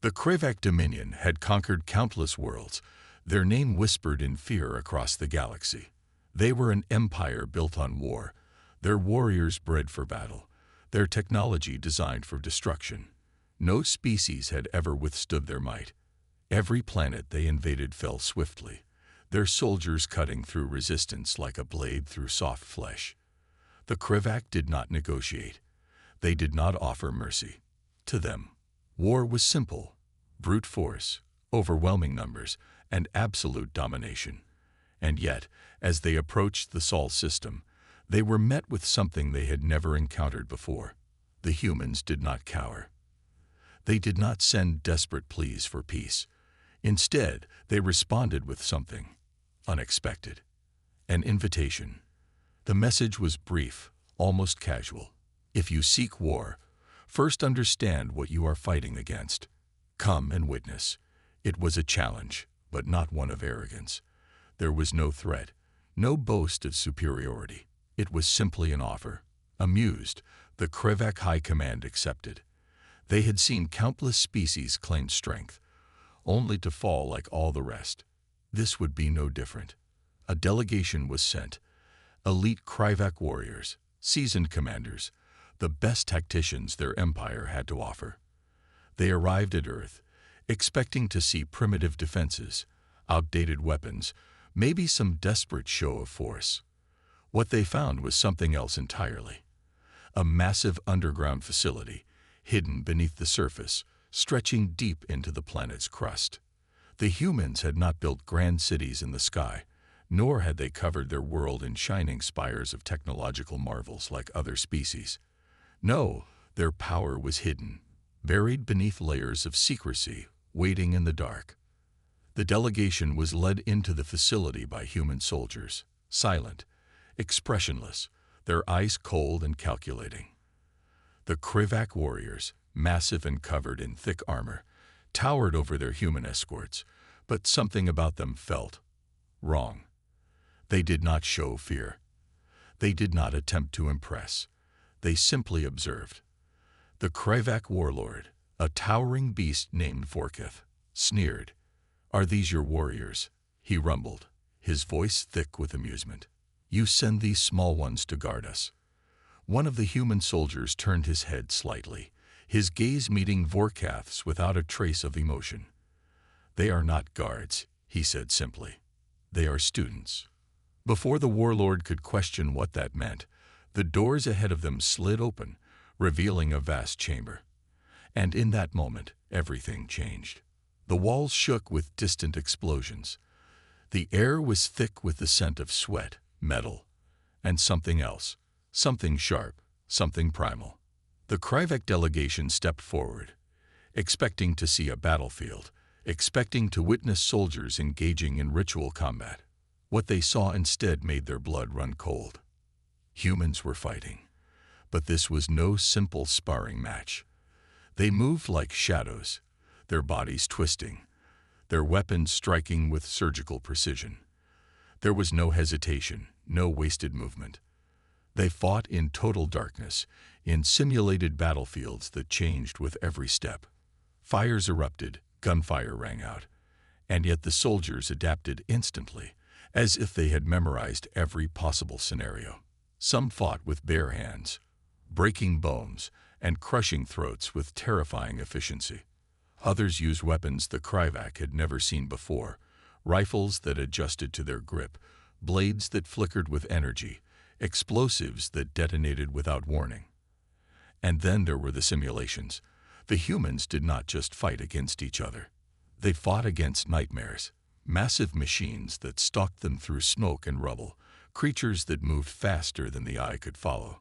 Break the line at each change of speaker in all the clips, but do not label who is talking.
The Krivak Dominion had conquered countless worlds, their name whispered in fear across the galaxy. They were an empire built on war, their warriors bred for battle, their technology designed for destruction. No species had ever withstood their might. Every planet they invaded fell swiftly, their soldiers cutting through resistance like a blade through soft flesh. The Krivak did not negotiate. They did not offer mercy. To them, war was simple: brute force, overwhelming numbers, and absolute domination. And yet, as they approached the Sol system, they were met with something they had never encountered before. The humans did not cower. They did not send desperate pleas for peace. Instead, they responded with something unexpected: an invitation. The message was brief, almost casual. If you seek war, first understand what you are fighting against. Come and witness. It was a challenge, but not one of arrogance. There was no threat, no boast of superiority. It was simply an offer. Amused, the Krivak High Command accepted. They had seen countless species claim strength, only to fall like all the rest. This would be no different. A delegation was sent: elite Krivak warriors, seasoned commanders, the best tacticians their empire had to offer. They arrived at Earth, expecting to see primitive defenses, outdated weapons, maybe some desperate show of force. What they found was something else entirely: a massive underground facility, hidden beneath the surface, stretching deep into the planet's crust. The humans had not built grand cities in the sky, nor had they covered their world in shining spires of technological marvels like other species. No, their power was hidden, buried beneath layers of secrecy, waiting in the dark. The delegation was led into the facility by human soldiers, silent, expressionless, their eyes cold and calculating. The Krivak warriors, massive and covered in thick armor, towered over their human escorts, but something about them felt wrong. They did not show fear. They did not attempt to impress. They simply observed. The Krivak warlord, a towering beast named Vorketh, sneered. "Are these your warriors?" he rumbled, his voice thick with amusement. "You send these small ones to guard us." One of the human soldiers turned his head slightly, his gaze meeting Vorkath's without a trace of emotion. "They are not guards," he said simply. "They are students." Before the warlord could question what that meant, the doors ahead of them slid open, revealing a vast chamber. And in that moment, everything changed. The walls shook with distant explosions. The air was thick with the scent of sweat, metal, and something else, something sharp, something primal. The Krivak delegation stepped forward, expecting to see a battlefield, expecting to witness soldiers engaging in ritual combat. What they saw instead made their blood run cold. Humans were fighting, but this was no simple sparring match. They moved like shadows, their bodies twisting, their weapons striking with surgical precision. There was no hesitation, no wasted movement. They fought in total darkness, in simulated battlefields that changed with every step. Fires erupted, gunfire rang out, and yet the soldiers adapted instantly, as if they had memorized every possible scenario. Some fought with bare hands, breaking bones and crushing throats with terrifying efficiency. Others used weapons the Krivak had never seen before, rifles that adjusted to their grip, blades that flickered with energy, explosives that detonated without warning. And then there were the simulations. The humans did not just fight against each other. They fought against nightmares, massive machines that stalked them through smoke and rubble, creatures that moved faster than the eye could follow,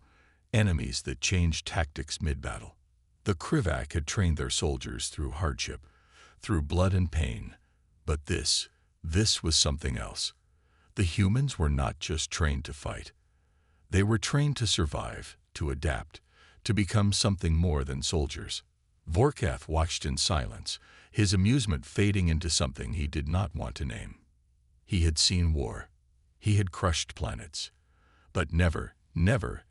enemies that changed tactics mid-battle. The Krivak had trained their soldiers through hardship, through blood and pain. But this was something else. The humans were not just trained to fight. They were trained to survive, to adapt, to become something more than soldiers. Vorkath watched in silence, his amusement fading into something he did not want to name. He had seen war. He had crushed planets. But never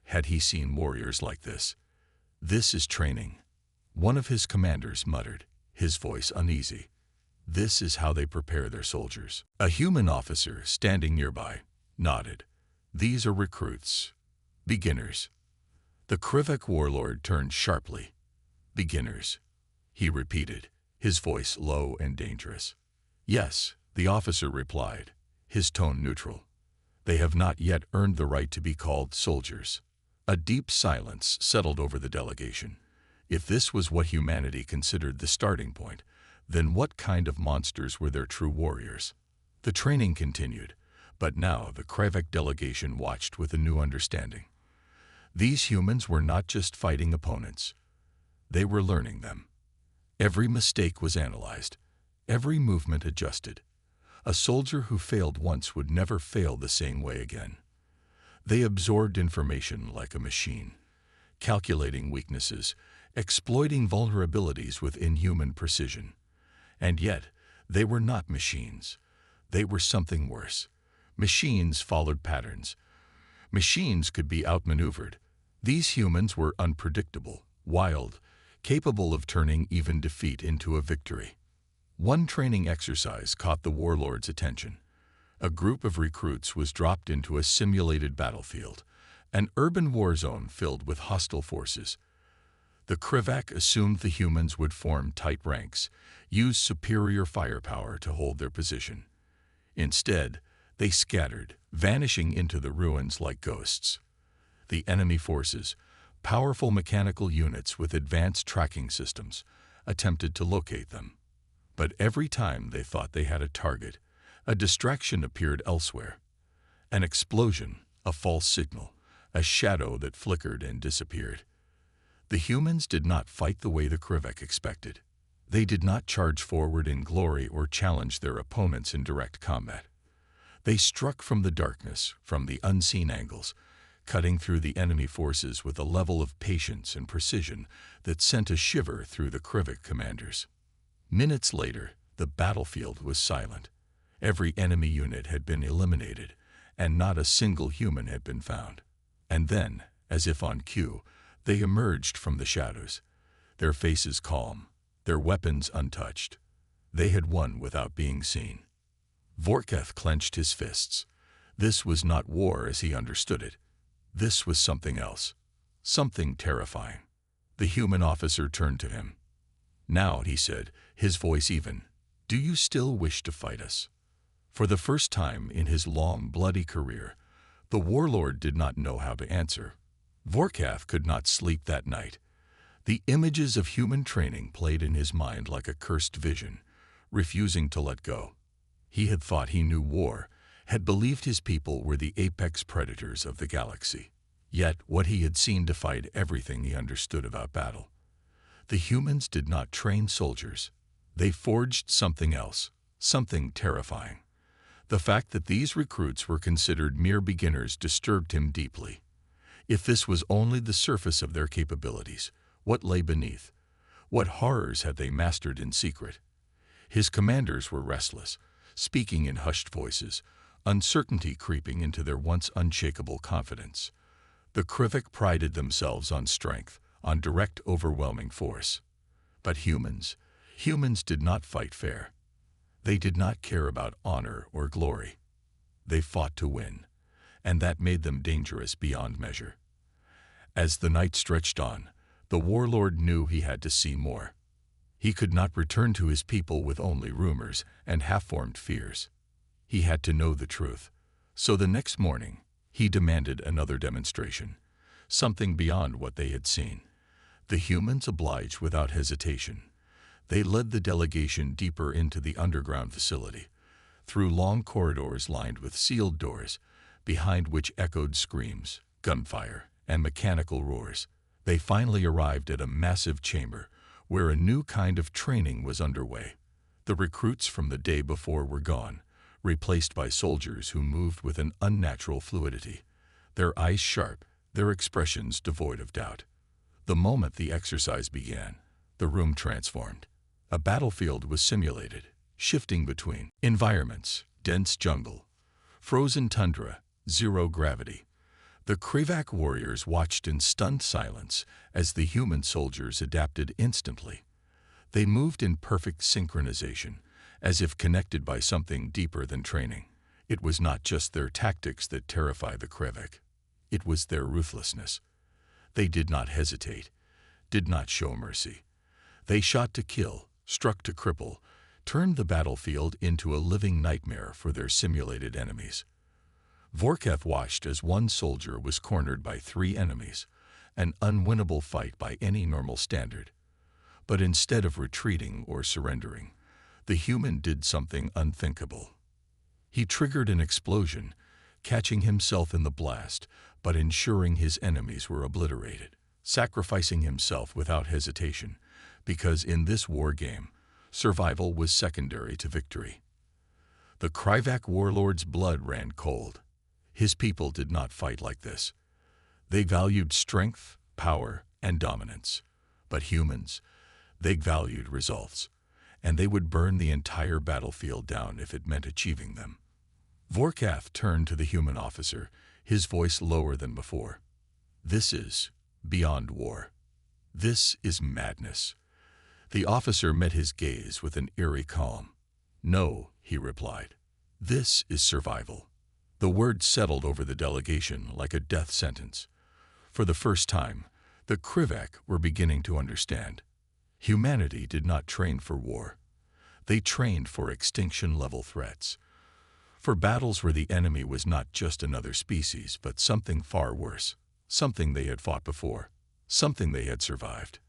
had he seen warriors like this. "This is training," one of his commanders muttered, his voice uneasy. "This is how they prepare their soldiers." A human officer standing nearby nodded. "These are recruits. Beginners." The Krivek warlord turned sharply. "Beginners," he repeated, his voice low and dangerous. "Yes," the officer replied, his tone neutral. "They have not yet earned the right to be called soldiers." A deep silence settled over the delegation. If this was what humanity considered the starting point, then what kind of monsters were their true warriors? The training continued, but now the Krivek delegation watched with a new understanding. These humans were not just fighting opponents. They were learning them. Every mistake was analyzed, every movement adjusted. A soldier who failed once would never fail the same way again. They absorbed information like a machine, calculating weaknesses, exploiting vulnerabilities with inhuman precision. And yet, they were not machines. They were something worse. Machines followed patterns. Machines could be outmaneuvered. These humans were unpredictable, wild, capable of turning even defeat into a victory. One training exercise caught the warlord's attention. A group of recruits was dropped into a simulated battlefield, an urban war zone filled with hostile forces. The Krivek assumed the humans would form tight ranks, use superior firepower to hold their position. Instead, they scattered, vanishing into the ruins like ghosts. The enemy forces, powerful mechanical units with advanced tracking systems, attempted to locate them. But every time they thought they had a target, a distraction appeared elsewhere. An explosion, a false signal, a shadow that flickered and disappeared. The humans did not fight the way the Krivek expected. They did not charge forward in glory or challenge their opponents in direct combat. They struck from the darkness, from the unseen angles, cutting through the enemy forces with a level of patience and precision that sent a shiver through the Krivek commanders. Minutes later, the battlefield was silent. Every enemy unit had been eliminated, and not a single human had been found. And then, as if on cue, they emerged from the shadows, their faces calm, their weapons untouched. They had won without being seen. Vorketh clenched his fists. This was not war as he understood it. This was something else, something terrifying. The human officer turned to him. "Now," he said, his voice even, "do you still wish to fight us?" For the first time in his long, bloody career, the warlord did not know how to answer. Vorketh could not sleep that night. The images of human training played in his mind like a cursed vision, refusing to let go. He had thought he knew war, had believed his people were the apex predators of the galaxy. Yet what he had seen defied everything he understood about battle. The humans did not train soldiers. They forged something else, something terrifying. The fact that these recruits were considered mere beginners disturbed him deeply. If this was only the surface of their capabilities, what lay beneath? What horrors had they mastered in secret? His commanders were restless, speaking in hushed voices, uncertainty creeping into their once unshakable confidence. The Krivek prided themselves on strength, on direct, overwhelming force. But humans did not fight fair. They did not care about honor or glory. They fought to win, and that made them dangerous beyond measure. As the night stretched on, the warlord knew he had to see more. He could not return to his people with only rumors and half-formed fears. He had to know the truth. So the next morning, he demanded another demonstration, something beyond what they had seen. The humans obliged without hesitation. They led the delegation deeper into the underground facility, through long corridors lined with sealed doors, behind which echoed screams, gunfire, and mechanical roars. They finally arrived at a massive chamber where a new kind of training was underway. The recruits from the day before were gone, replaced by soldiers who moved with an unnatural fluidity, their eyes sharp, their expressions devoid of doubt. The moment the exercise began, the room transformed. A battlefield was simulated, shifting between environments, dense jungle, frozen tundra, zero gravity. The Krivek warriors watched in stunned silence as the human soldiers adapted instantly. They moved in perfect synchronization, as if connected by something deeper than training. It was not just their tactics that terrified the Krevek. It was their ruthlessness. They did not hesitate, did not show mercy. They shot to kill, struck to cripple, turned the battlefield into a living nightmare for their simulated enemies. Vorkath watched as one soldier was cornered by 3 enemies, an unwinnable fight by any normal standard. But instead of retreating or surrendering, the human did something unthinkable. He triggered an explosion, catching himself in the blast, but ensuring his enemies were obliterated, sacrificing himself without hesitation, because in this war game, survival was secondary to victory. The Krivak warlord's blood ran cold. His people did not fight like this. They valued strength, power, and dominance. But humans, they valued results, and they would burn the entire battlefield down if it meant achieving them. Vorkath turned to the human officer, his voice lower than before. This is beyond war. This is madness. The officer met his gaze with an eerie calm. No, he replied. This is survival. The word settled over the delegation like a death sentence. For the first time, the Krivak were beginning to understand. Humanity did not train for war. They trained for extinction-level threats. For battles where the enemy was not just another species, but something far worse. Something they had fought before. Something they had survived.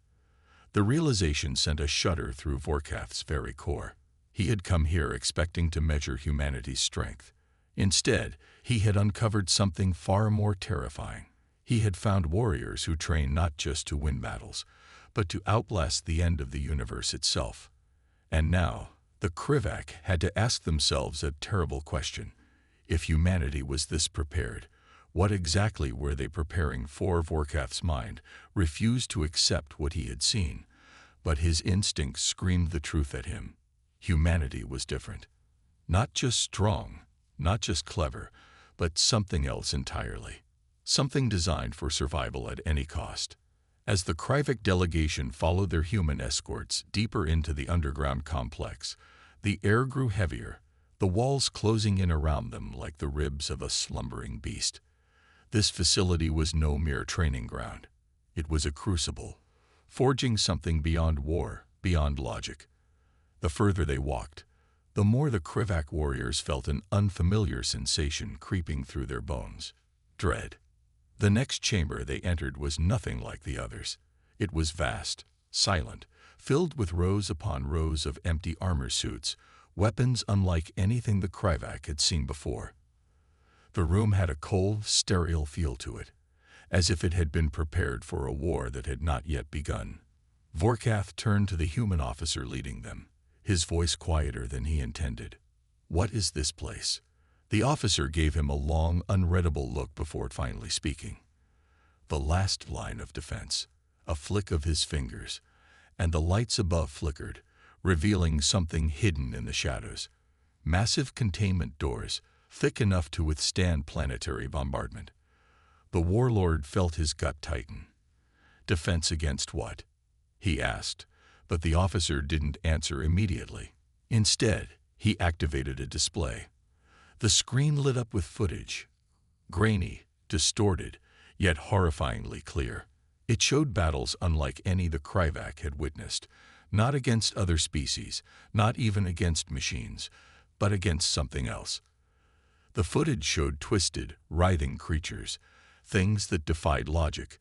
The realization sent a shudder through Vorkath's very core. He had come here expecting to measure humanity's strength. Instead, he had uncovered something far more terrifying. He had found warriors who train not just to win battles, but to outlast the end of the universe itself. And now, the Krivak had to ask themselves a terrible question. If humanity was this prepared, what exactly were they preparing for? Vorkath's mind refused to accept what he had seen, but his instincts screamed the truth at him. Humanity was different. Not just strong, not just clever, but something else entirely. Something designed for survival at any cost. As the Krivak delegation followed their human escorts deeper into the underground complex, the air grew heavier, the walls closing in around them like the ribs of a slumbering beast. This facility was no mere training ground. It was a crucible, forging something beyond war, beyond logic. The further they walked, the more the Krivak warriors felt an unfamiliar sensation creeping through their bones. Dread. The next chamber they entered was nothing like the others. It was vast, silent, filled with rows upon rows of empty armor suits, weapons unlike anything the Krivak had seen before. The room had a cold, sterile feel to it, as if it had been prepared for a war that had not yet begun. Vorkath turned to the human officer leading them, his voice quieter than he intended. "What is this place?" The officer gave him a long, unreadable look before finally speaking. The last line of defense, a flick of his fingers, and the lights above flickered, revealing something hidden in the shadows. Massive containment doors, thick enough to withstand planetary bombardment. The warlord felt his gut tighten. Defense against what? He asked, but the officer didn't answer immediately. Instead, he activated a display. The screen lit up with footage, grainy, distorted, yet horrifyingly clear. It showed battles unlike any the Krivak had witnessed, not against other species, not even against machines, but against something else. The footage showed twisted, writhing creatures, things that defied logic,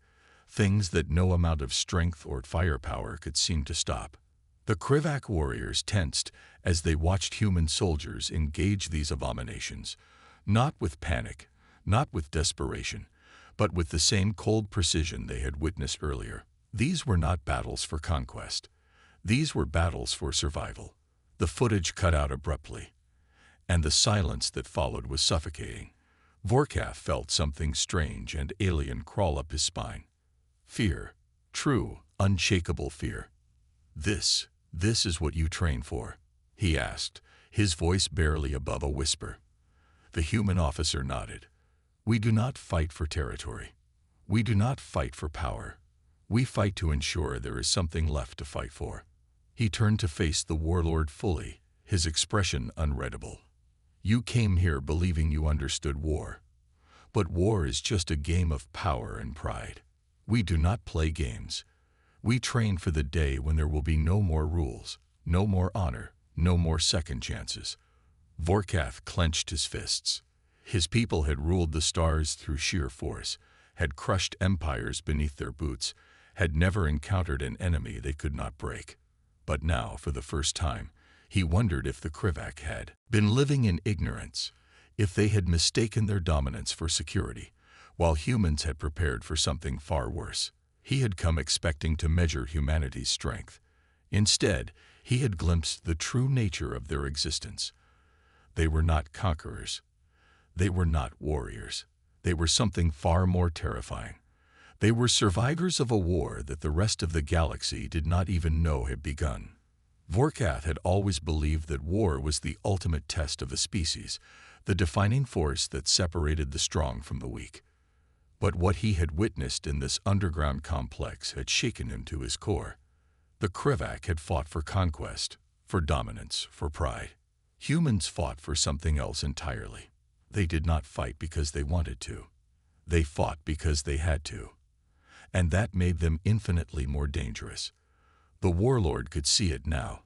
things that no amount of strength or firepower could seem to stop. The Krivak warriors tensed as they watched human soldiers engage these abominations, not with panic, not with desperation, but with the same cold precision they had witnessed earlier. These were not battles for conquest. These were battles for survival. The footage cut out abruptly, and the silence that followed was suffocating. Vorkath felt something strange and alien crawl up his spine. Fear. True, unshakable fear. This is what you train for?" he asked, his voice barely above a whisper. The human officer nodded. "We do not fight for territory. We do not fight for power. We fight to ensure there is something left to fight for." He turned to face the warlord fully, his expression unreadable. You came here believing you understood war. But war is just a game of power and pride. We do not play games. We train for the day when there will be no more rules, no more honor, no more second chances. Vorkath clenched his fists. His people had ruled the stars through sheer force, had crushed empires beneath their boots, had never encountered an enemy they could not break. But now, for the first time, he wondered if the Krivak had been living in ignorance, if they had mistaken their dominance for security, while humans had prepared for something far worse. He had come expecting to measure humanity's strength. Instead, he had glimpsed the true nature of their existence. They were not conquerors. They were not warriors. They were something far more terrifying. They were survivors of a war that the rest of the galaxy did not even know had begun. Vorkath had always believed that war was the ultimate test of a species, the defining force that separated the strong from the weak. But what he had witnessed in this underground complex had shaken him to his core. The Krivak had fought for conquest, for dominance, for pride. Humans fought for something else entirely. They did not fight because they wanted to. They fought because they had to. And that made them infinitely more dangerous. The warlord could see it now.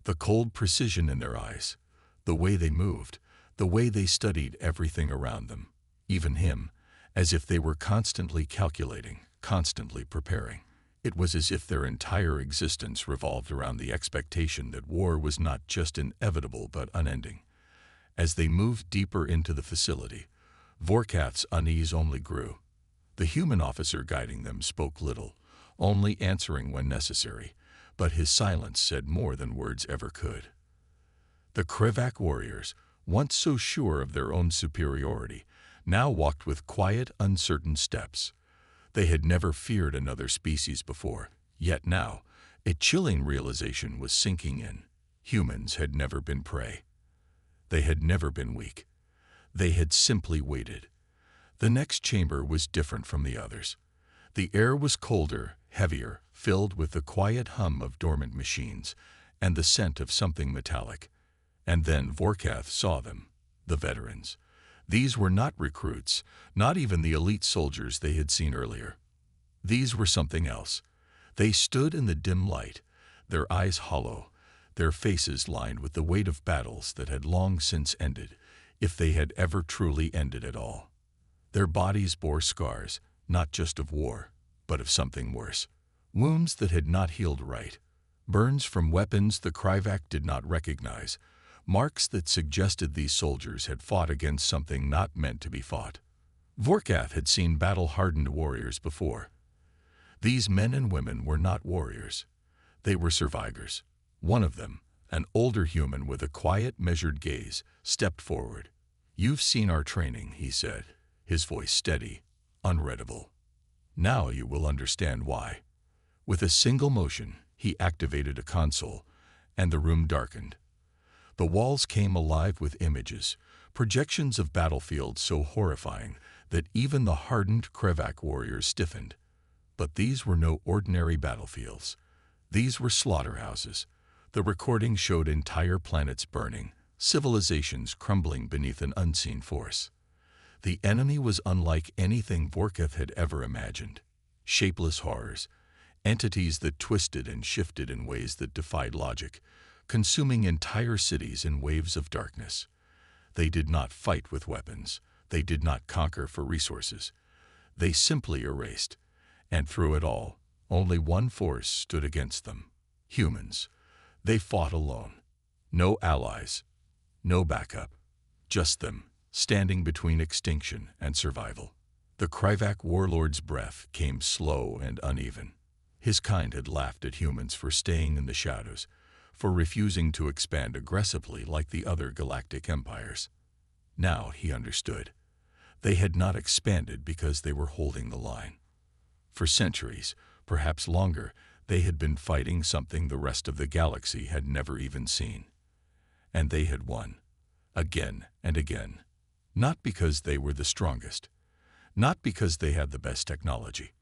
The cold precision in their eyes, the way they moved, the way they studied everything around them, even him, as if they were constantly calculating, constantly preparing. It was as if their entire existence revolved around the expectation that war was not just inevitable but unending. As they moved deeper into the facility, Vorkath's unease only grew. The human officer guiding them spoke little, only answering when necessary, but his silence said more than words ever could. The Krivak warriors, once so sure of their own superiority, now walked with quiet, uncertain steps. They had never feared another species before, yet now, a chilling realization was sinking in. Humans had never been prey. They had never been weak. They had simply waited. The next chamber was different from the others. The air was colder, heavier, filled with the quiet hum of dormant machines and the scent of something metallic. And then Vorkath saw them, the veterans. These were not recruits, not even the elite soldiers they had seen earlier. These were something else. They stood in the dim light, their eyes hollow, their faces lined with the weight of battles that had long since ended, if they had ever truly ended at all. Their bodies bore scars, not just of war, but of something worse. Wounds that had not healed right. Burns from weapons the Krivak did not recognize. Marks that suggested these soldiers had fought against something not meant to be fought. Vorkath had seen battle-hardened warriors before. These men and women were not warriors. They were survivors. One of them, an older human with a quiet, measured gaze, stepped forward. "You've seen our training," he said, his voice steady, unreadable. "Now you will understand why." With a single motion, he activated a console, and the room darkened. The walls came alive with images, projections of battlefields so horrifying that even the hardened Krivak warriors stiffened. But these were no ordinary battlefields. These were slaughterhouses. The recording showed entire planets burning, civilizations crumbling beneath an unseen force. The enemy was unlike anything Vorkath had ever imagined. Shapeless horrors, entities that twisted and shifted in ways that defied logic, consuming entire cities in waves of darkness. They did not fight with weapons. They did not conquer for resources. They simply erased. And through it all, only one force stood against them: humans. They fought alone. No allies, no backup. Just them, standing between extinction and survival. The Krivak warlord's breath came slow and uneven. His kind had laughed at humans for staying in the shadows, for refusing to expand aggressively like the other galactic empires. Now he understood. They had not expanded because they were holding the line. For centuries, perhaps longer, they had been fighting something the rest of the galaxy had never even seen. And they had won, again and again. Not because they were the strongest, not because they had the best technology,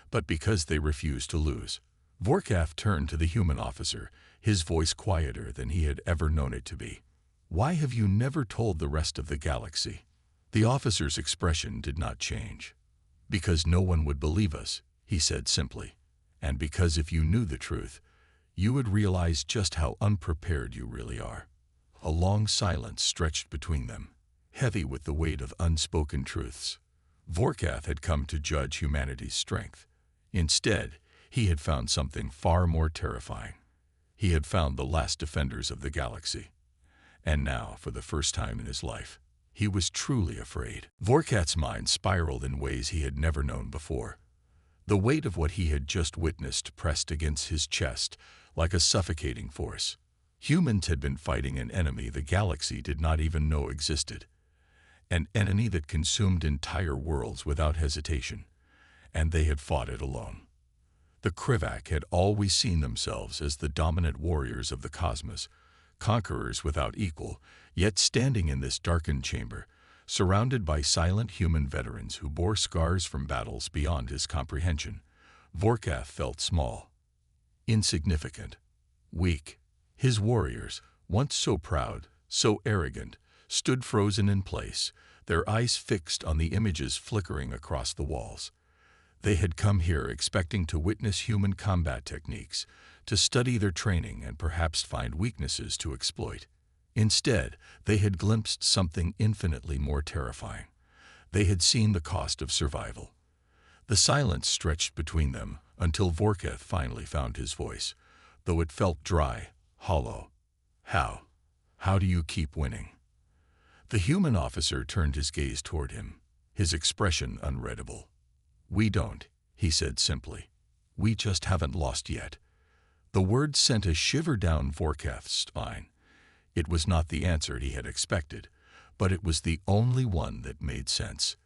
but because they refused to lose. Vorkath turned to the human officer, his voice quieter than he had ever known it to be. "Why have you never told the rest of the galaxy?" The officer's expression did not change. "Because no one would believe us," he said simply. "And because if you knew the truth, you would realize just how unprepared you really are." A long silence stretched between them, heavy with the weight of unspoken truths. Vorkath had come to judge humanity's strength. Instead, he had found something far more terrifying. He had found the last defenders of the galaxy. And now, for the first time in his life, he was truly afraid. Vorkath's mind spiraled in ways he had never known before. The weight of what he had just witnessed pressed against his chest like a suffocating force. Humans had been fighting an enemy the galaxy did not even know existed. An enemy that consumed entire worlds without hesitation, and they had fought it alone. The Krivak had always seen themselves as the dominant warriors of the cosmos, conquerors without equal, yet standing in this darkened chamber, surrounded by silent human veterans who bore scars from battles beyond his comprehension, Vorkath felt small, insignificant, weak. His warriors, once so proud, so arrogant, stood frozen in place, their eyes fixed on the images flickering across the walls. They had come here expecting to witness human combat techniques, to study their training and perhaps find weaknesses to exploit. Instead, they had glimpsed something infinitely more terrifying. They had seen the cost of survival. The silence stretched between them until Vorkath finally found his voice, though it felt dry, hollow. "How? How do you keep winning?" The human officer turned his gaze toward him, his expression unreadable. "We don't," he said simply. "We just haven't lost yet." The words sent a shiver down Vorkath's spine. It was not the answer he had expected, but it was the only one that made sense.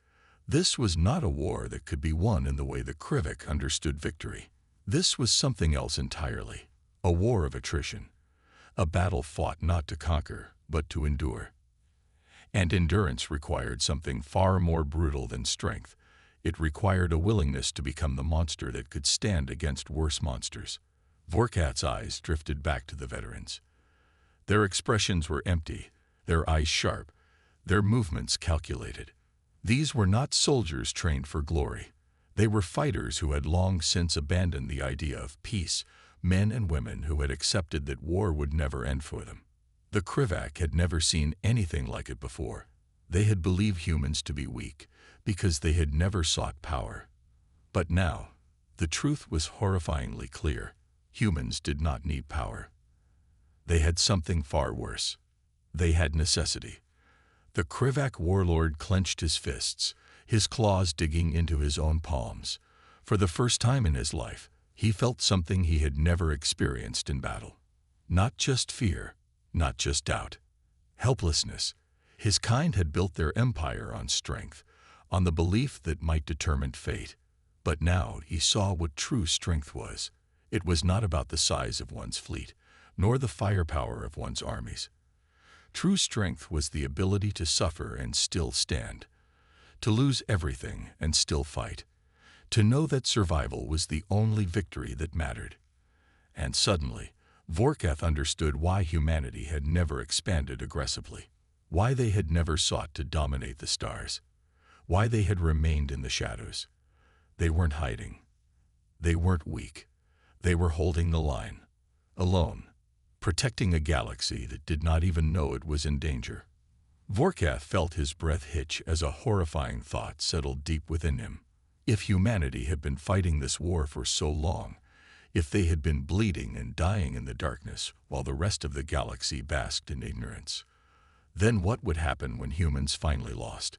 This was not a war that could be won in the way the Krivak understood victory. This was something else entirely, a war of attrition, a battle fought not to conquer, but to endure. And endurance required something far more brutal than strength. It required a willingness to become the monster that could stand against worse monsters. Vorkath's eyes drifted back to the veterans. Their expressions were empty, their eyes sharp, their movements calculated. These were not soldiers trained for glory. They were fighters who had long since abandoned the idea of peace, men and women who had accepted that war would never end for them. The Krivak had never seen anything like it before. They had believed humans to be weak, because they had never sought power. But now, the truth was horrifyingly clear. Humans did not need power. They had something far worse. They had necessity. The Krivak warlord clenched his fists, his claws digging into his own palms. For the first time in his life, he felt something he had never experienced in battle. Not just fear, not just doubt. Helplessness. His kind had built their empire on strength, on the belief that might determine fate. But now he saw what true strength was. It was not about the size of one's fleet, nor the firepower of one's armies. True strength was the ability to suffer and still stand, to lose everything and still fight, to know that survival was the only victory that mattered. And suddenly, Vorkath understood why humanity had never expanded aggressively, why they had never sought to dominate the stars, why they had remained in the shadows. They weren't hiding. They weren't weak. They were holding the line, alone, protecting a galaxy that did not even know it was in danger. Vorkath felt his breath hitch as a horrifying thought settled deep within him. If humanity had been fighting this war for so long, if they had been bleeding and dying in the darkness while the rest of the galaxy basked in ignorance, then what would happen when humans finally lost?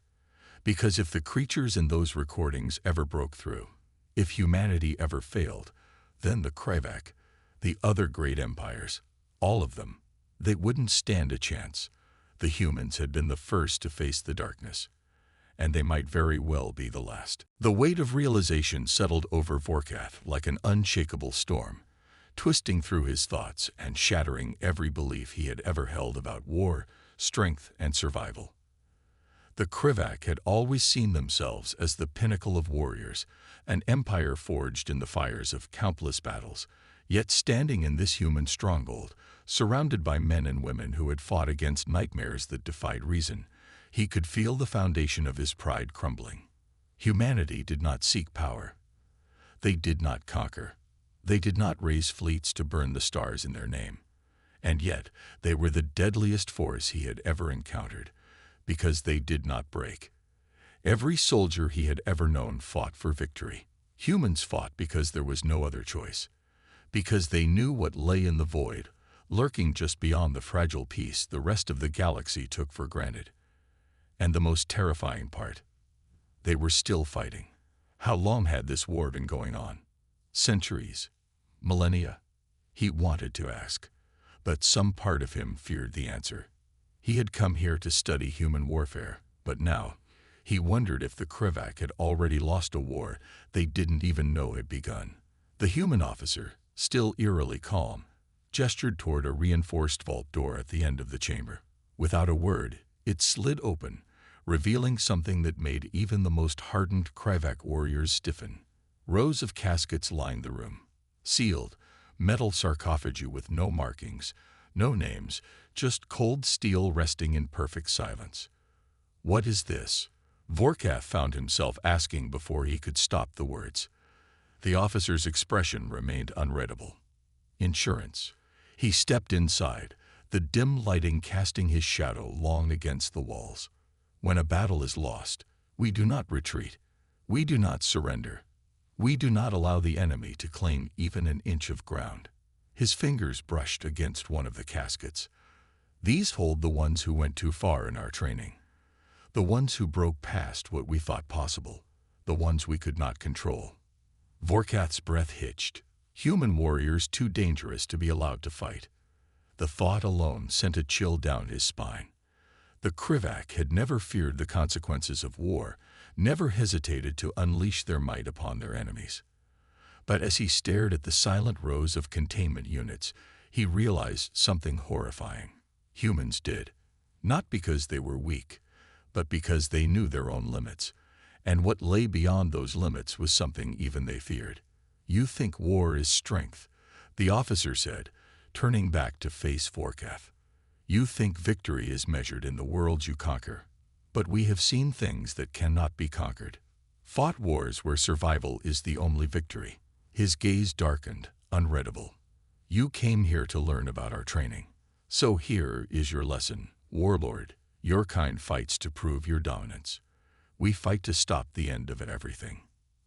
Because if the creatures in those recordings ever broke through, if humanity ever failed, then the Krivak, the other great empires, all of them, they wouldn't stand a chance. The humans had been the first to face the darkness, and they might very well be the last. The weight of realization settled over Vorkath like an unshakable storm, twisting through his thoughts and shattering every belief he had ever held about war, strength, and survival. The Krivak had always seen themselves as the pinnacle of warriors, an empire forged in the fires of countless battles, Yet standing in this human stronghold, surrounded by men and women who had fought against nightmares that defied reason, he could feel the foundation of his pride crumbling. Humanity did not seek power. They did not conquer. They did not raise fleets to burn the stars in their name. And yet, they were the deadliest force he had ever encountered, because they did not break. Every soldier he had ever known fought for victory. Humans fought because there was no other choice, because they knew what lay in the void, lurking just beyond the fragile peace the rest of the galaxy took for granted. And the most terrifying part, they were still fighting. How long had this war been going on? Centuries? Millennia? He wanted to ask, but some part of him feared the answer. He had come here to study human warfare, but now he wondered if the Krivak had already lost a war they didn't even know had begun. The human officer, still eerily calm, gestured toward a reinforced vault door at the end of the chamber. Without a word, it slid open, revealing something that made even the most hardened Krivak warriors stiffen. Rows of caskets lined the room. Sealed, metal sarcophagi with no markings, no names, just cold steel resting in perfect silence. What is this? Vorkath found himself asking before he could stop the words. The officer's expression remained unreadable. Insurance. He stepped inside, the dim lighting casting his shadow long against the walls. When a battle is lost, we do not retreat. We do not surrender. We do not allow the enemy to claim even an inch of ground. His fingers brushed against one of the caskets. These hold the ones who went too far in our training. The ones who broke past what we thought possible. The ones we could not control. Vorkath's breath hitched. Human warriors too dangerous to be allowed to fight. The thought alone sent a chill down his spine. The Krivak had never feared the consequences of war, never hesitated to unleash their might upon their enemies. But as he stared at the silent rows of containment units, he realized something horrifying. Humans did. Not because they were weak, but because they knew their own limits. And what lay beyond those limits was something even they feared. You think war is strength, the officer said, turning back to face Vorkath. You think victory is measured in the worlds you conquer. But we have seen things that cannot be conquered. Fought wars where survival is the only victory. His gaze darkened, unreadable. You came here to learn about our training. So here is your lesson, warlord. Your kind fights to prove your dominance. We fight to stop the end of everything.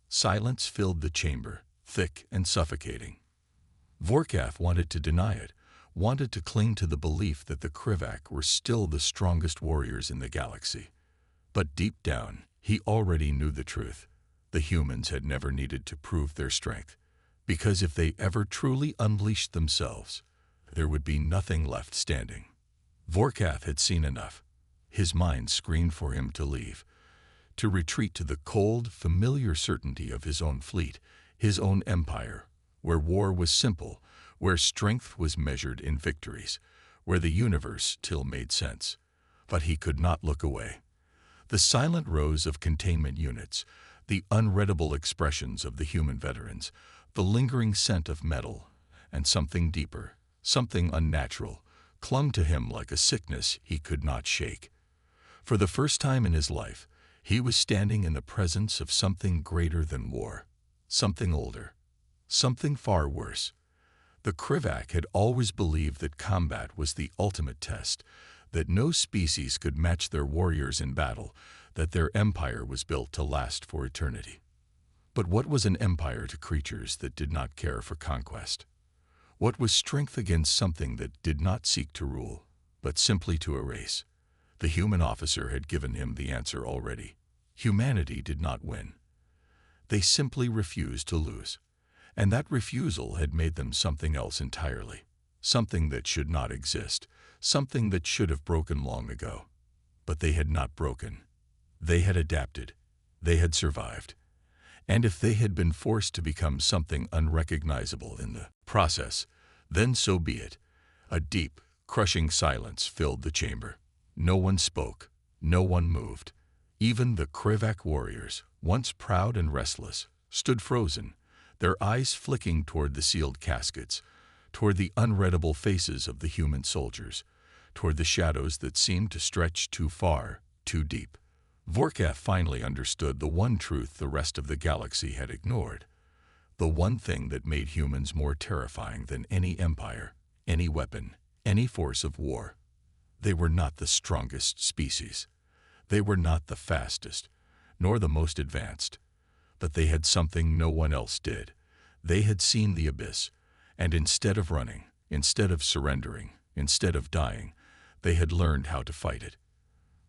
Silence filled the chamber, thick and suffocating. Vorkath wanted to deny it, wanted to cling to the belief that the Krivak were still the strongest warriors in the galaxy. But deep down, he already knew the truth. The humans had never needed to prove their strength, because if they ever truly unleashed themselves, there would be nothing left standing. Vorkath had seen enough. His mind screamed for him to leave, to retreat to the cold, familiar certainty of his own fleet, his own empire, where war was simple, where strength was measured in victories, where the universe still made sense. But he could not look away. The silent rows of containment units, the unreadable expressions of the human veterans, the lingering scent of metal, and something deeper, something unnatural, clung to him like a sickness he could not shake. For the first time in his life, he was standing in the presence of something greater than war, something older, something far worse. The Krivak had always believed that combat was the ultimate test, that no species could match their warriors in battle, that their empire was built to last for eternity. But what was an empire to creatures that did not care for conquest? What was strength against something that did not seek to rule, but simply to erase? The human officer had given him the answer already. Humanity did not win. They simply refused to lose. And that refusal had made them something else entirely, something that should not exist, something that should have broken long ago. But they had not broken. They had adapted. They had survived. And if they had been forced to become something unrecognizable in the process, then so be it. A deep, crushing silence filled the chamber. No one spoke. No one moved. Even the Krivak warriors, once proud and restless, stood frozen, their eyes flicking toward the sealed caskets, toward the unreadable faces of the human soldiers, toward the shadows that seemed to stretch too far, too deep. Vorkath finally understood the one truth the rest of the galaxy had ignored, the one thing that made humans more terrifying than any empire, any weapon, any force of war. They were not the strongest species. They were not the fastest, nor the most advanced. But they had something no one else did. They had seen the abyss, and instead of running, instead of surrendering, instead of dying, they had learned how to fight it.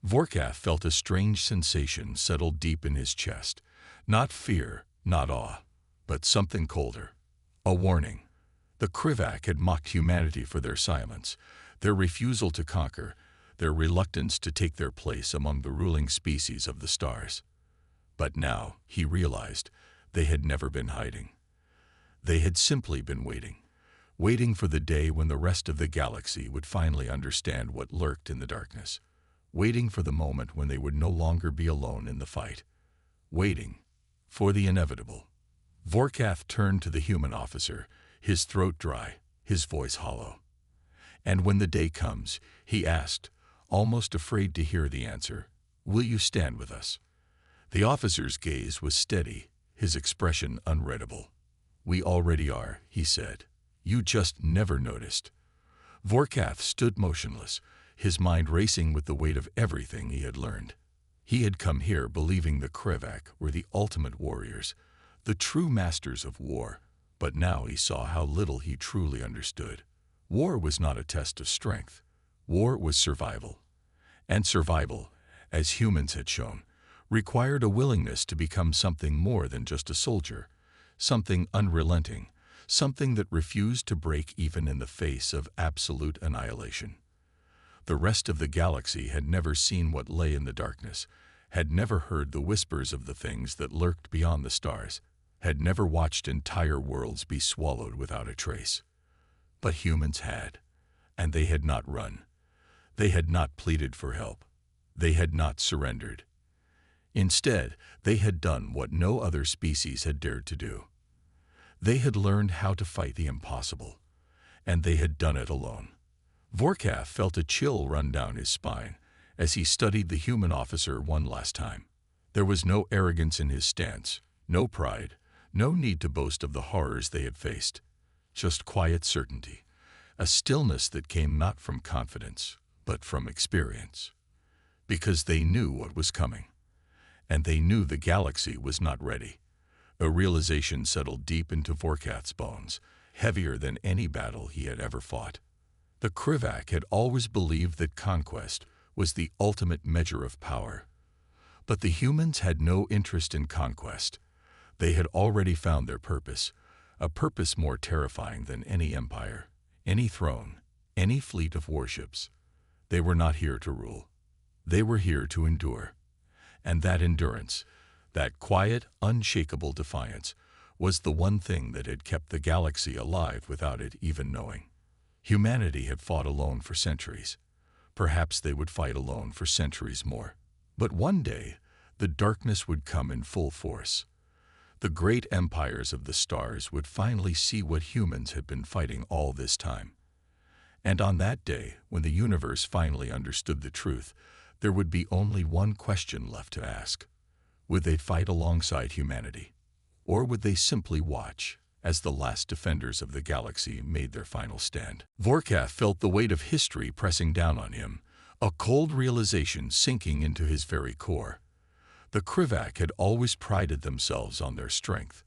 Vorkath felt a strange sensation settle deep in his chest. Not fear, not awe, but something colder. A warning. The Krivak had mocked humanity for their silence, their refusal to conquer, their reluctance to take their place among the ruling species of the stars. But now, he realized, they had never been hiding. They had simply been waiting, waiting for the day when the rest of the galaxy would finally understand what lurked in the darkness, waiting for the moment when they would no longer be alone in the fight, waiting for the inevitable. Vorkath turned to the human officer, his throat dry, his voice hollow. "And when the day comes," he asked, almost afraid to hear the answer, "will you stand with us?" The officer's gaze was steady, his expression unreadable. "We already are," he said. "You just never noticed." Vorkath stood motionless, his mind racing with the weight of everything he had learned. He had come here believing the Krivak were the ultimate warriors, the true masters of war, but now he saw how little he truly understood. War was not a test of strength. War was survival. And survival, as humans had shown, required a willingness to become something more than just a soldier, something unrelenting, something that refused to break even in the face of absolute annihilation. The rest of the galaxy had never seen what lay in the darkness, had never heard the whispers of the things that lurked beyond the stars, had never watched entire worlds be swallowed without a trace. But humans had, and they had not run. They had not pleaded for help. They had not surrendered. Instead, they had done what no other species had dared to do. They had learned how to fight the impossible, and they had done it alone. Vorkath felt a chill run down his spine as he studied the human officer one last time. There was no arrogance in his stance, no pride, no need to boast of the horrors they had faced. Just quiet certainty, a stillness that came not from confidence, but from experience. Because they knew what was coming, and they knew the galaxy was not ready. A realization settled deep into Vorkath's bones, heavier than any battle he had ever fought. The Krivak had always believed that conquest was the ultimate measure of power. But the humans had no interest in conquest. They had already found their purpose, a purpose more terrifying than any empire, any throne, any fleet of warships. They were not here to rule. They were here to endure. And that endurance, that quiet, unshakable defiance, was the one thing that had kept the galaxy alive without it even knowing. Humanity had fought alone for centuries. Perhaps they would fight alone for centuries more. But one day, the darkness would come in full force. The great empires of the stars would finally see what humans had been fighting all this time. And on that day, when the universe finally understood the truth, there would be only one question left to ask. Would they fight alongside humanity? Or would they simply watch as the last defenders of the galaxy made their final stand? Vorkath felt the weight of history pressing down on him, a cold realization sinking into his very core. The Krivak had always prided themselves on their strength,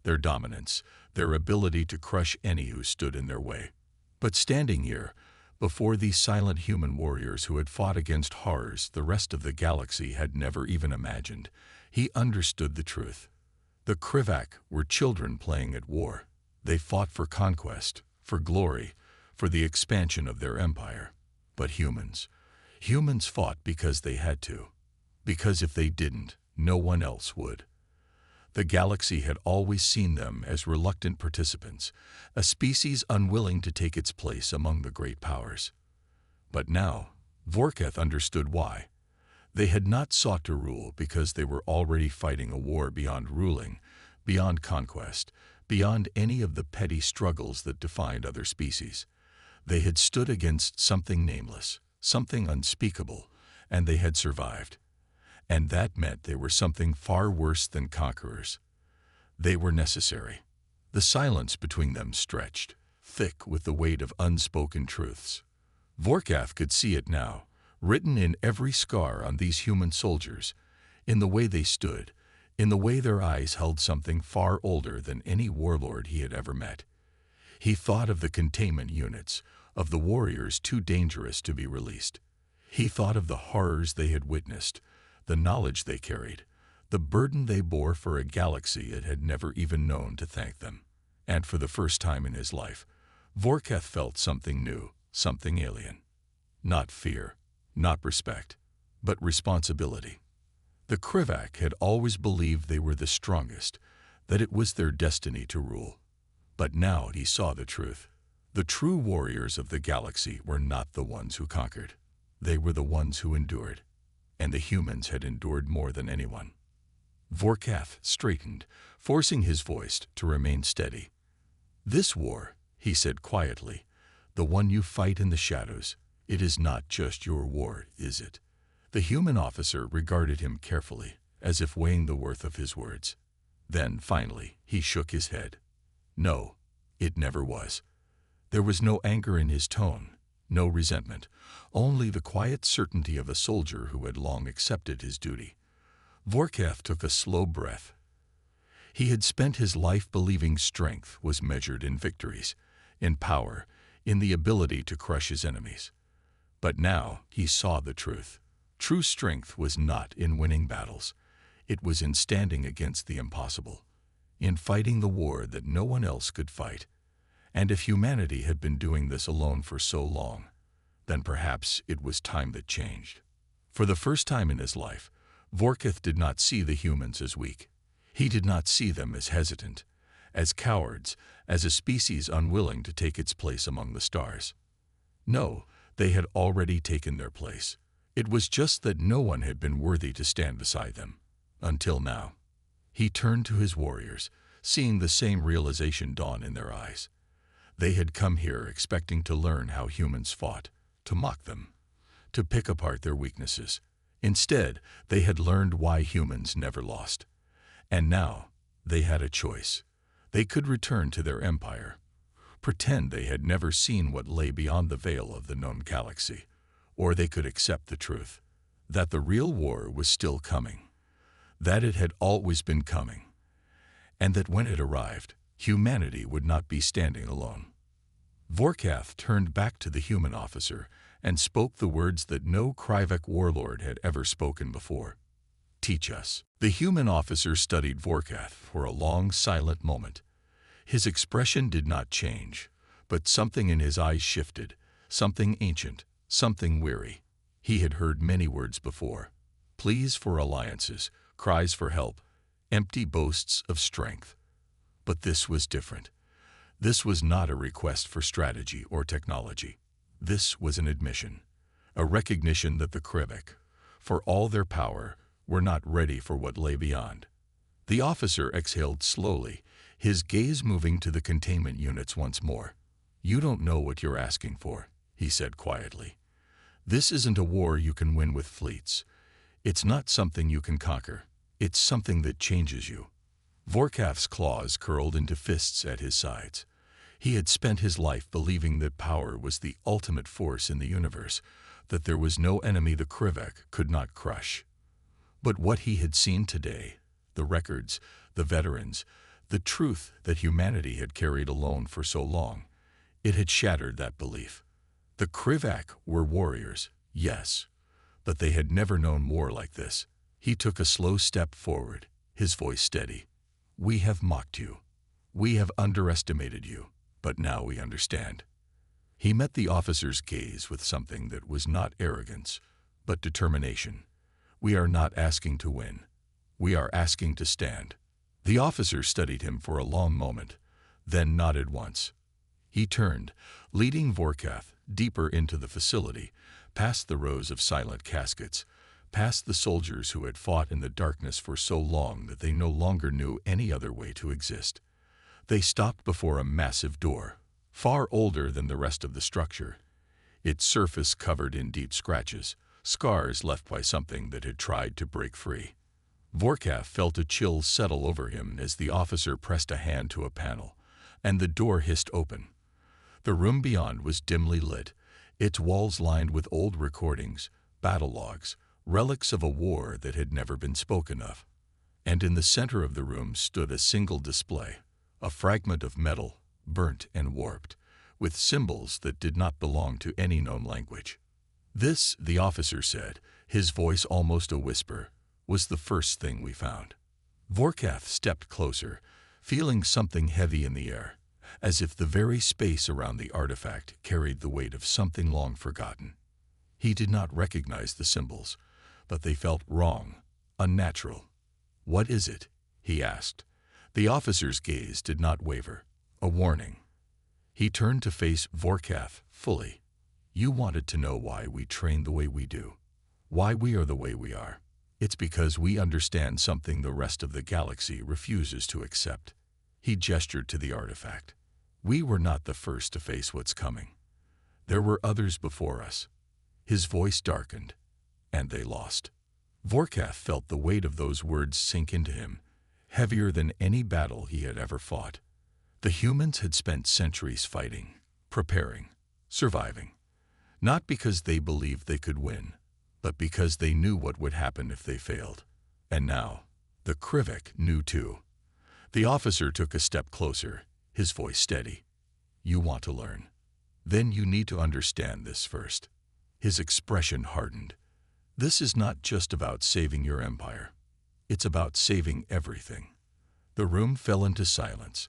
their dominance, their ability to crush any who stood in their way. But standing here, before these silent human warriors who had fought against horrors the rest of the galaxy had never even imagined, he understood the truth. The Krivak were children playing at war. They fought for conquest, for glory, for the expansion of their empire. But humans fought because they had to. Because if they didn't, no one else would. The galaxy had always seen them as reluctant participants, a species unwilling to take its place among the great powers. But now, Vorkath understood why. They had not sought to rule because they were already fighting a war beyond ruling, beyond conquest, beyond any of the petty struggles that defined other species. They had stood against something nameless, something unspeakable, and they had survived. And that meant they were something far worse than conquerors. They were necessary. The silence between them stretched, thick with the weight of unspoken truths. Vorkath could see it now, written in every scar on these human soldiers, in the way they stood, in the way their eyes held something far older than any warlord he had ever met. He thought of the containment units, of the warriors too dangerous to be released. He thought of the horrors they had witnessed, the knowledge they carried, the burden they bore for a galaxy it had never even known to thank them. And for the first time in his life, Vorkath felt something new, something alien. Not fear, not respect, but responsibility. The Krivak had always believed they were the strongest, that it was their destiny to rule. But now he saw the truth. The true warriors of the galaxy were not the ones who conquered. They were the ones who endured. And the humans had endured more than anyone. Vorkath straightened, forcing his voice to remain steady. "This war," he said quietly, "the one you fight in the shadows, it is not just your war, is it?" The human officer regarded him carefully, as if weighing the worth of his words. Then, finally, he shook his head. No, it never was. There was no anger in his tone, no resentment, only the quiet certainty of a soldier who had long accepted his duty. Vorkath took a slow breath. He had spent his life believing strength was measured in victories, in power, in the ability to crush his enemies. But now he saw the truth. True strength was not in winning battles. It was in standing against the impossible, in fighting the war that no one else could fight. And if humanity had been doing this alone for so long, then perhaps it was time that changed. For the first time in his life, Vorkath did not see the humans as weak. He did not see them as hesitant, as cowards, as a species unwilling to take its place among the stars. No, they had already taken their place. It was just that no one had been worthy to stand beside them, until now. He turned to his warriors, seeing the same realization dawn in their eyes. They had come here expecting to learn how humans fought, to mock them, to pick apart their weaknesses. Instead, they had learned why humans never lost. And now, they had a choice. They could return to their empire, pretend they had never seen what lay beyond the veil of the known galaxy, or they could accept the truth, that the real war was still coming, that it had always been coming, and that when it arrived, humanity would not be standing alone. Vorkath turned back to the human officer and spoke the words that no Krivak warlord had ever spoken before. "Teach us." The human officer studied Vorkath for a long, silent moment. His expression did not change, but something in his eyes shifted, something ancient, something weary. He had heard many words before. Pleas for alliances, cries for help, empty boasts of strength. But this was different. This was not a request for strategy or technology. This was an admission, a recognition that the Krivak, for all their power, were not ready for what lay beyond. The officer exhaled slowly, his gaze moving to the containment units once more. "You don't know what you're asking for," he said quietly. "This isn't a war you can win with fleets. It's not something you can conquer. It's something that changes you." Vorkath's claws curled into fists at his sides. He had spent his life believing that power was the ultimate force in the universe, that there was no enemy the Krivak could not crush. But what he had seen today, the records, the veterans, the truth that humanity had carried alone for so long, it had shattered that belief. The Krivak were warriors, yes, but they had never known war like this. He took a slow step forward, his voice steady. "We have mocked you. We have underestimated you, but now we understand." He met the officer's gaze with something that was not arrogance, but determination. "We are not asking to win. We are asking to stand." The officer studied him for a long moment, then nodded once. He turned, leading Vorkath deeper into the facility, past the rows of silent caskets, past the soldiers who had fought in the darkness for so long that they no longer knew any other way to exist. They stopped before a massive door, far older than the rest of the structure, its surface covered in deep scratches, scars left by something that had tried to break free. Vorkath felt a chill settle over him as the officer pressed a hand to a panel, and the door hissed open. The room beyond was dimly lit, its walls lined with old recordings, battle logs, relics of a war that had never been spoken of. And in the center of the room stood a single display, a fragment of metal, burnt and warped, with symbols that did not belong to any known language. This, the officer said, his voice almost a whisper, was the first thing we found. Vorkath stepped closer, feeling something heavy in the air, as if the very space around the artifact carried the weight of something long forgotten. He did not recognize the symbols, but they felt wrong, unnatural. "What is it?" he asked. The officer's gaze did not waver, a warning. He turned to face Vorkath fully. "You wanted to know why we train the way we do, why we are the way we are. It's because we understand something the rest of the galaxy refuses to accept." He gestured to the artifact. "We were not the first to face what's coming. There were others before us." His voice darkened, and they lost. Vorkath felt the weight of those words sink into him, heavier than any battle he had ever fought. The humans had spent centuries fighting, preparing, surviving, not because they believed they could win, but because they knew what would happen if they failed. And now, the Krivik knew too. The officer took a step closer, his voice steady. "You want to learn. Then you need to understand this first." His expression hardened. "This is not just about saving your empire. It's about saving everything." The room fell into silence,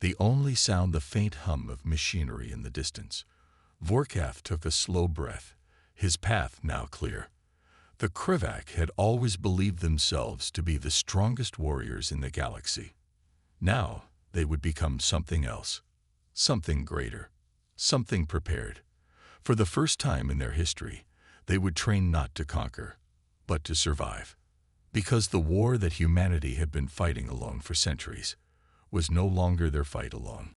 the only sound the faint hum of machinery in the distance. Vorkath took a slow breath, his path now clear. The Krivik had always believed themselves to be the strongest warriors in the galaxy. Now they would become something else, something greater, something prepared. For the first time in their history, they would train not to conquer, but to survive. Because the war that humanity had been fighting alone for centuries was no longer their fight alone.